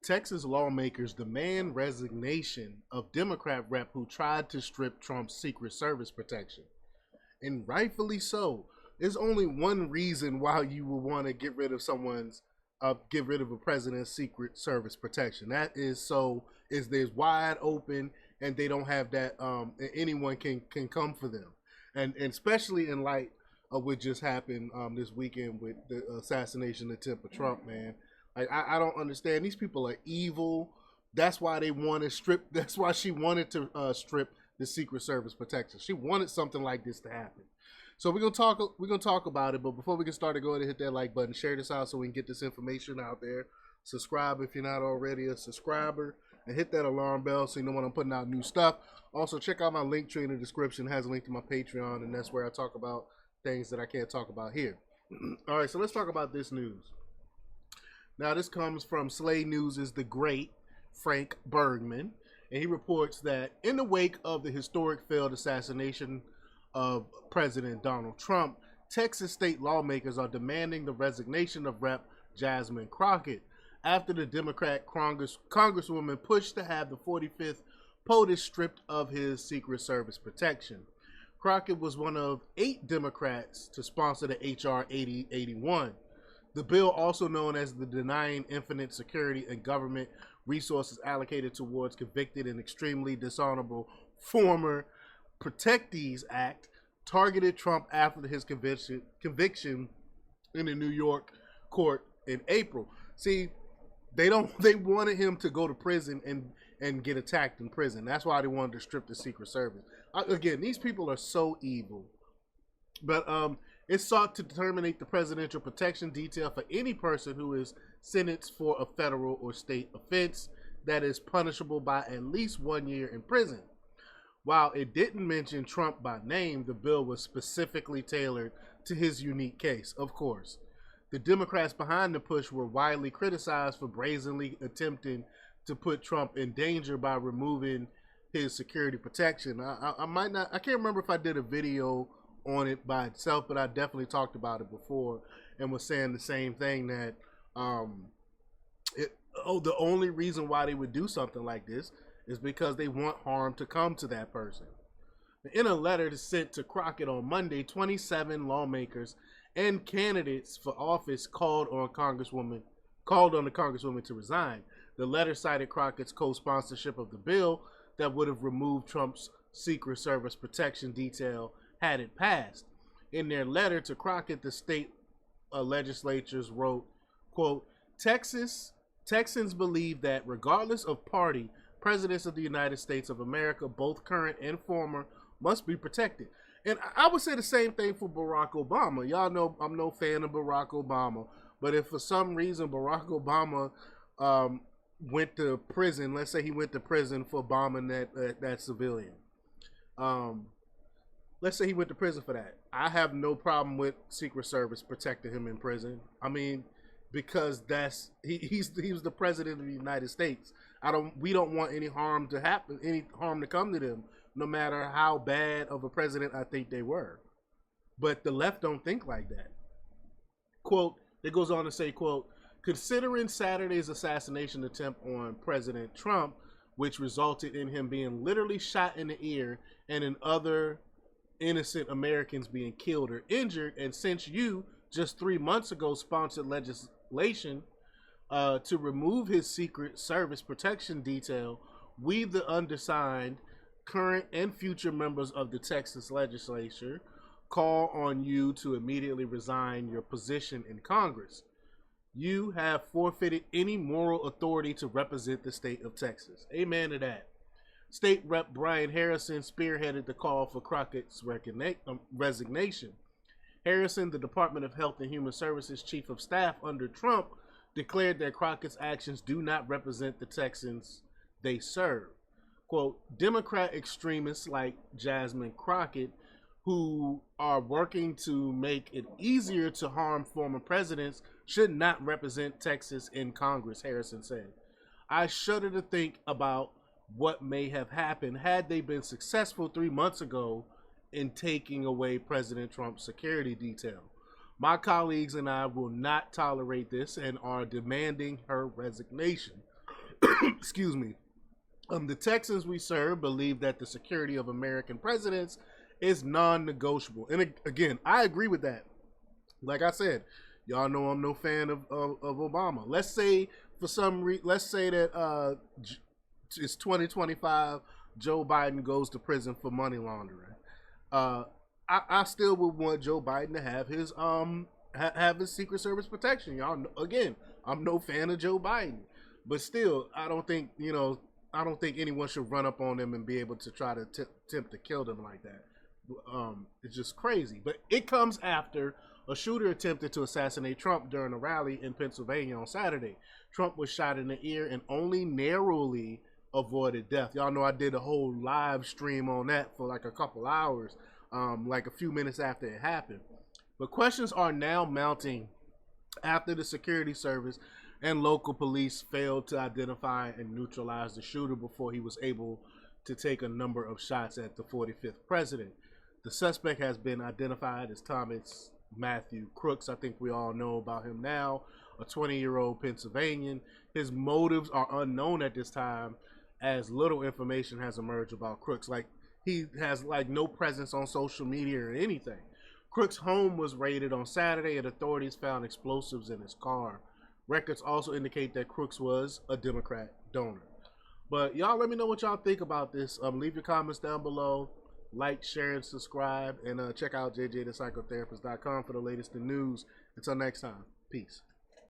Texas lawmakers demand resignation of Democrat rep who tried to strip Trump's Secret Service protection. And rightfully so. There's only one reason why you would want to get rid of a president's Secret Service protection. That is so is there's wide open and they don't have that anyone can come for them. And especially in light of what just happened this weekend with the assassination attempt of Trump, man. Like I don't understand. These people are evil. That's why they want to strip. That's why she wanted to strip the Secret Service protection. She wanted something like this to happen. So we're gonna talk about it. But before we get started, go ahead and hit that like button, share this out so we can get this information out there. Subscribe if you're not already a subscriber, and hit that alarm bell so you know when I'm putting out new stuff. Also, check out my link tree in the description. It has a link to my Patreon, and that's where I talk about things that I can't talk about here. All right, so let's talk about this news. Now, this comes from Slay News' The Great Frank Bergman, and he reports that in the wake of the historic failed assassination of President Donald Trump, Texas state lawmakers are demanding the resignation of Rep. Jasmine Crockett after the Democrat Congresswoman pushed to have the 45th POTUS stripped of his Secret Service protection. Crockett was one of 8 Democrats to sponsor the H.R. 8081. The bill, also known as the Denying Infinite Security and Government Resources Allocated Towards Convicted and Extremely Dishonorable Former Protectees Act, targeted Trump after his conviction in the New York court in April. See, they wanted him to go to prison and get attacked in prison. That's why they wanted to strip the Secret Service. Again, these people are so evil. But it sought to terminate the presidential protection detail for any person who is sentenced for a federal or state offense that is punishable by at least 1 year in prison. While it didn't mention Trump by name, the bill was specifically tailored to his unique case, of course. The Democrats behind the push were widely criticized for brazenly attempting to put Trump in danger by removing his security protection. I can't remember if I did a video on it by itself, but I definitely talked about it before and was saying the same thing, that the only reason why they would do something like this is because they want harm to come to that person. In a letter sent to Crockett on Monday, 27 lawmakers and candidates for office called on the Congresswoman to resign. The letter cited Crockett's co-sponsorship of the bill that would have removed Trump's Secret Service protection detail had it passed. In their letter to Crockett, the state legislatures wrote, quote, Texans believe that regardless of party, presidents of the United States of America, both current and former, must be protected. And I would say the same thing for Barack Obama. Y'all know I'm no fan of Barack Obama, but if for some reason Barack Obama went to prison, let's say he went to prison for bombing that civilian, let's say he went to prison for that, I have no problem with Secret Service protecting him in prison. I mean, because he was the president of the United States. We don't want any harm to happen, any harm to come to them, no matter how bad of a president I think they were. But the left don't think like that. Quote, it goes on to say, quote, considering Saturday's assassination attempt on President Trump, which resulted in him being literally shot in the ear and in other innocent Americans being killed or injured, and since you just 3 months ago sponsored legislation to remove his Secret Service protection detail, we, the undersigned, current and future members of the Texas legislature, call on you to immediately resign your position in Congress. You have forfeited any moral authority to represent the state of Texas. Amen to that. State Rep. Brian Harrison spearheaded the call for Crockett's resignation. Harrison, the Department of Health and Human Services Chief of Staff under Trump, declared that Crockett's actions do not represent the Texans they serve. Quote, Democrat extremists like Jasmine Crockett, who are working to make it easier to harm former presidents, should not represent Texas in Congress, Harrison said. I shudder to think about what may have happened had they been successful 3 months ago in taking away President Trump's security detail. My colleagues and I will not tolerate this and are demanding her resignation. Excuse me. The Texans we serve believe that the security of American presidents is non-negotiable. And again, I agree with that. Like I said, y'all know I'm no fan of Obama. Let's say for some let's say that it's 2025, Joe Biden goes to prison for money laundering. I still would want Joe Biden to have his Secret Service protection. Y'all know, again, I'm no fan of Joe Biden, but still, I don't think anyone should run up on them and be able to try to attempt to kill them like that. It's just crazy. But it comes after a shooter attempted to assassinate Trump during a rally in Pennsylvania on Saturday. Trump was shot in the ear and only narrowly avoided death. Y'all know I did a whole live stream on that for like a couple hours, like a few minutes after it happened. But questions are now mounting after the security service and local police failed to identify and neutralize the shooter before he was able to take a number of shots at the 45th president. The suspect has been identified as Thomas Matthew Crooks. I think we all know about him now, a 20-year-old Pennsylvanian. His motives are unknown at this time, as little information has emerged about Crooks. Like, he has like no presence on social media or anything. Crooks' home was raided on Saturday and authorities found explosives in his car. Records also indicate that Crooks was a Democrat donor. But y'all let me know what y'all think about this. Leave your comments down below. Like, share, and subscribe. And check out jjthepsychotherapist.com for the latest in news. Until next time, peace.